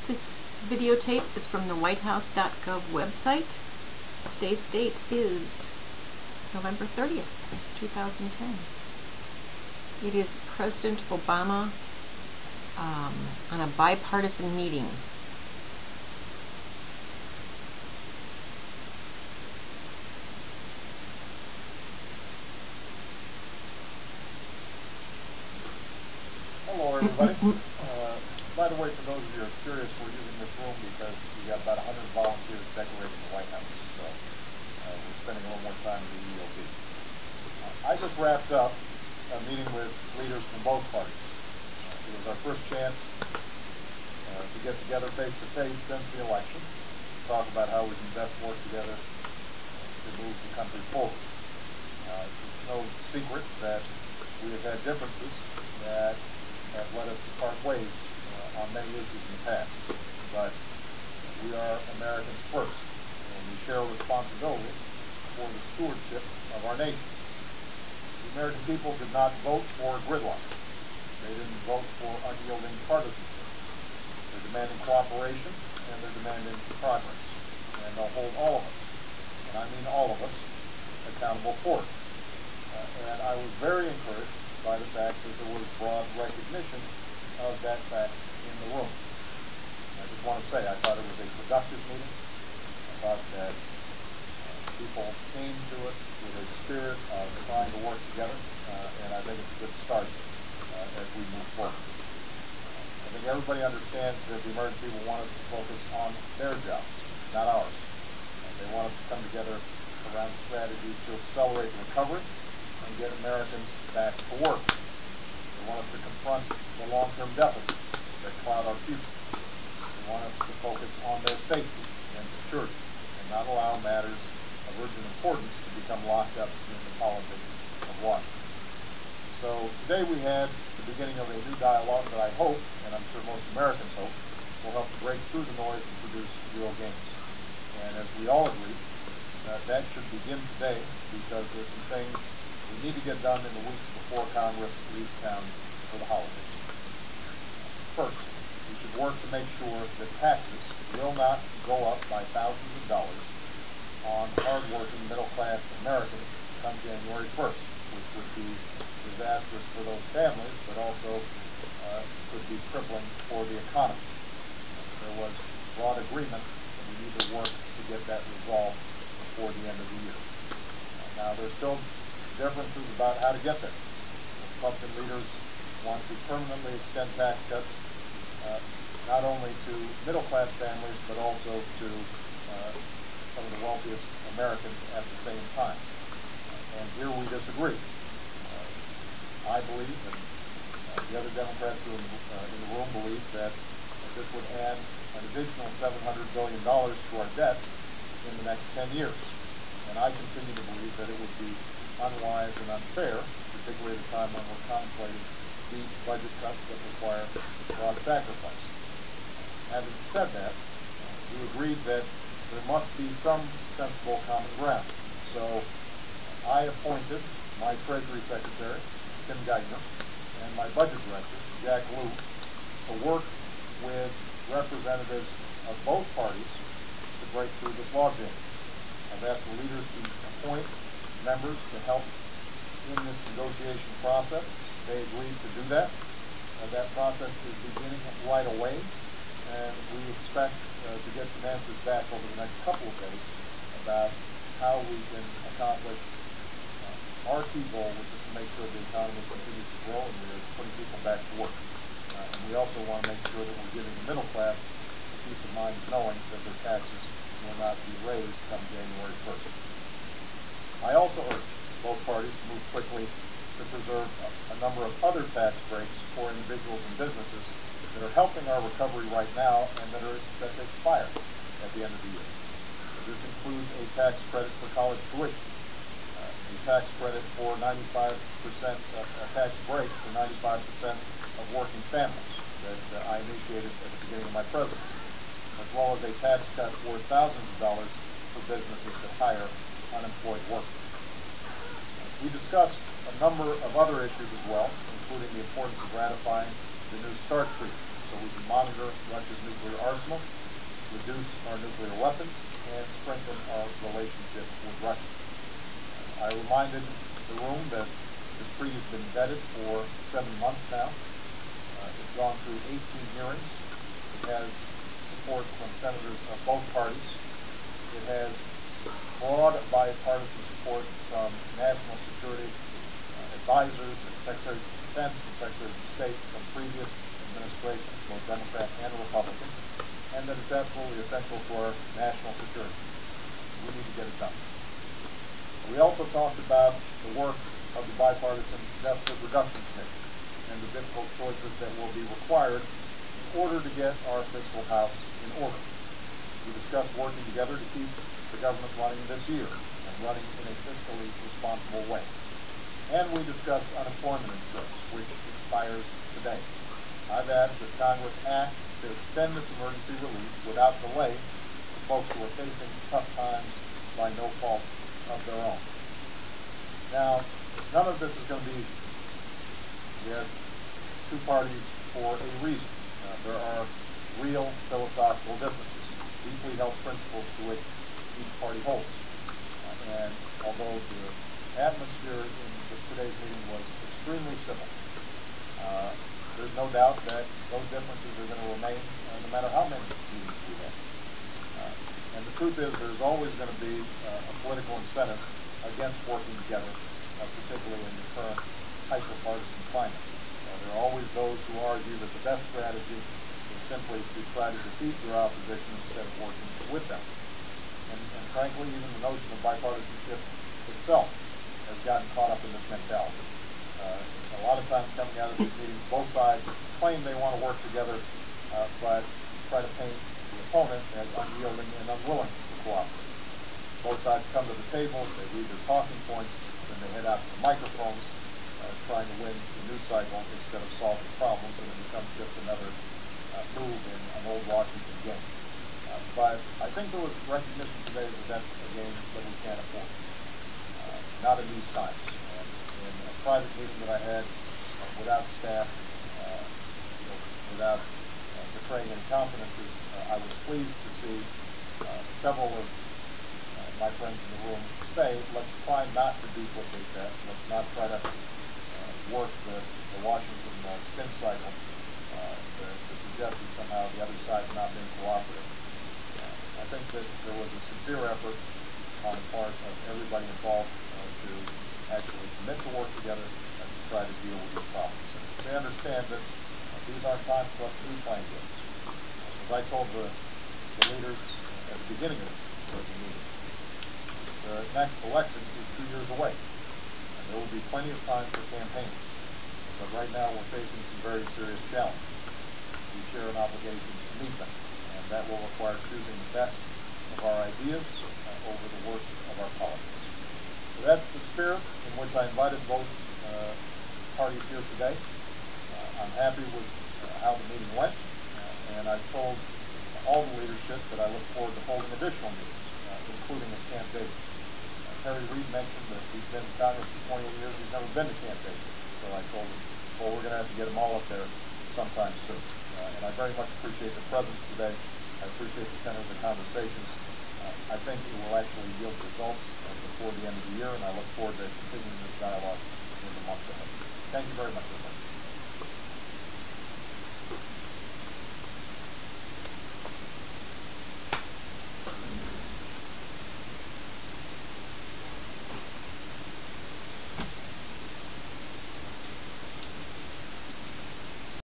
This videotape is from the whitehouse.gov website. Today's date is November 30th, 2010. It is President Obama on a bipartisan meeting. Hello, everybody. By the way, for those of you who are curious, we're using this room because we got about 100 volunteers decorating the White House, so we're spending a little more time in the EOB. I just wrapped up a meeting with leaders from both parties. It was our first chance to get together face-to-face since the election to talk about how we can best work together to move the country forward. It's no secret that we have had differences that have led us to part ways on many issues in the past. But we are Americans first, and we share a responsibility for the stewardship of our nation. The American people did not vote for gridlock. They didn't vote for unyielding partisanship. They're demanding cooperation, and they're demanding progress. And they'll hold all of us, and I mean all of us, accountable for it. And I was very encouraged by the fact that there was broad recognition of that fact in the room. I just want to say I thought it was a productive meeting. I thought that people came to it with a spirit of trying to work together, and I think it's a good start as we move forward. I think everybody understands that the American people want us to focus on their jobs, not ours. They want us to come together around strategies to accelerate the recovery and get Americans back to work. They want us to confront the long-term deficits that cloud our future. They want us to focus on their safety and security and not allow matters of urgent importance to become locked up in the politics of Washington. So today we had the beginning of a new dialogue that I hope, and I'm sure most Americans hope, will help to break through the noise and produce real gains. And as we all agree, that should begin today because there's some things we need to get done in the weeks before Congress leaves town for the holidays. First, we should work to make sure that taxes will not go up by thousands of dollars on hardworking middle-class Americans come January 1st, which would be disastrous for those families, but also could be crippling for the economy. There was broad agreement that we need to work to get that resolved before the end of the year. Now, there's still differences about how to get there. Republican leaders want to permanently extend tax cuts, not only to middle-class families, but also to some of the wealthiest Americans at the same time. And here we disagree. I believe, and the other Democrats who are in the room believe, that this would add an additional $700 billion to our debt in the next 10 years. And I continue to believe that it would be unwise and unfair, particularly at a time when we're contemplating deep budget cuts that require broad sacrifice. Having said that, we agreed that there must be some sensible common ground. So I appointed my Treasury Secretary, Tim Geithner, and my Budget Director, Jack Lew, to work with representatives of both parties to break through this logjam. I've asked the leaders to appoint members to help in this negotiation process. They agreed to do that. That process is beginning right away, and we expect to get some answers back over the next couple of days about how we can accomplish our key goal, which is to make sure the economy continues to grow and we're putting people back to work. And we also want to make sure that we're giving the middle class the peace of mind of knowing that their taxes will not be raised come January 1st. I also urge both parties to move quickly to preserve a number of other tax breaks for individuals and businesses that are helping our recovery right now and that are set to expire at the end of the year. This includes a tax credit for college tuition, a tax credit for 95%, a tax break for 95% of working families that I initiated at the beginning of my presidency, as well as a tax cut worth thousands of dollars for businesses that hire unemployed workers. We discussed a number of other issues as well, including the importance of ratifying the New START treaty, so we can monitor Russia's nuclear arsenal, reduce our nuclear weapons, and strengthen our relationship with Russia. I reminded the room that this treaty has been vetted for 7 months now. It's gone through 18 hearings. It has support from senators of both parties. It has broad bipartisan support from national security advisors and secretaries of defense and secretaries of state from previous administrations, both Democrat and Republican, and that it's absolutely essential for our national security. We need to get it done. We also talked about the work of the Bipartisan Deficit Reduction Commission and the difficult choices that will be required in order to get our fiscal house in order. We discussed working together to keep the government running this year and running in a fiscally responsible way. And we discussed unemployment insurance, which expires today. I've asked that Congress act to extend this emergency relief without delay to folks who are facing tough times by no fault of their own. Now, none of this is going to be easy. We have two parties for a reason. There are real philosophical differences, deeply held principles to which each party holds. And although the atmosphere in today's meeting was extremely civil, there's no doubt that those differences are going to remain no matter how many meetings we have. And the truth is there's always going to be a political incentive against working together, particularly in the current hyper-partisan climate. There are always those who argue that the best strategy is simply to try to defeat your opposition instead of working with them. And frankly, even the notion of bipartisanship itself has gotten caught up in this mentality. A lot of times coming out of these meetings, both sides claim they want to work together, but try to paint the opponent as unyielding and unwilling to cooperate. Both sides come to the table, they read their talking points, then they head out to the microphones, trying to win the news cycle instead of solving problems, and it becomes just another move in an old Washington game. But I think there was recognition today that that's a game that we can't afford. Not in these times. In a private meeting that I had without staff, without betraying any confidences, I was pleased to see several of my friends in the room say, let's try not to duplicate that. Let's not try to work the Washington spin cycle to suggest that somehow the other side's not being cooperative. I think that there was a sincere effort on the part of everybody involved to actually commit to work together and to try to deal with these problems. They understand that these aren't times for us to be playing games. As I told the leaders at the beginning of the meeting, the next election is 2 years away, and there will be plenty of time for campaigning. But right now we're facing some very serious challenges. We share an obligation to meet them, and that will require choosing the best of our ideas over the worst of our politics. So that's the spirit in which I invited both parties here today. I'm happy with how the meeting went, and I've told all the leadership that I look forward to holding additional meetings, including at Camp David. Harry Reid mentioned that he's been in Congress for 28 years. He's never been to Camp David. So I told him, well, we're going to have to get them all up there sometime soon. And I very much appreciate the presence today. I appreciate the tenor of the conversations. I think it will actually yield results before the end of the year, and I look forward to continuing this dialogue in the months ahead. Thank you very much, everybody.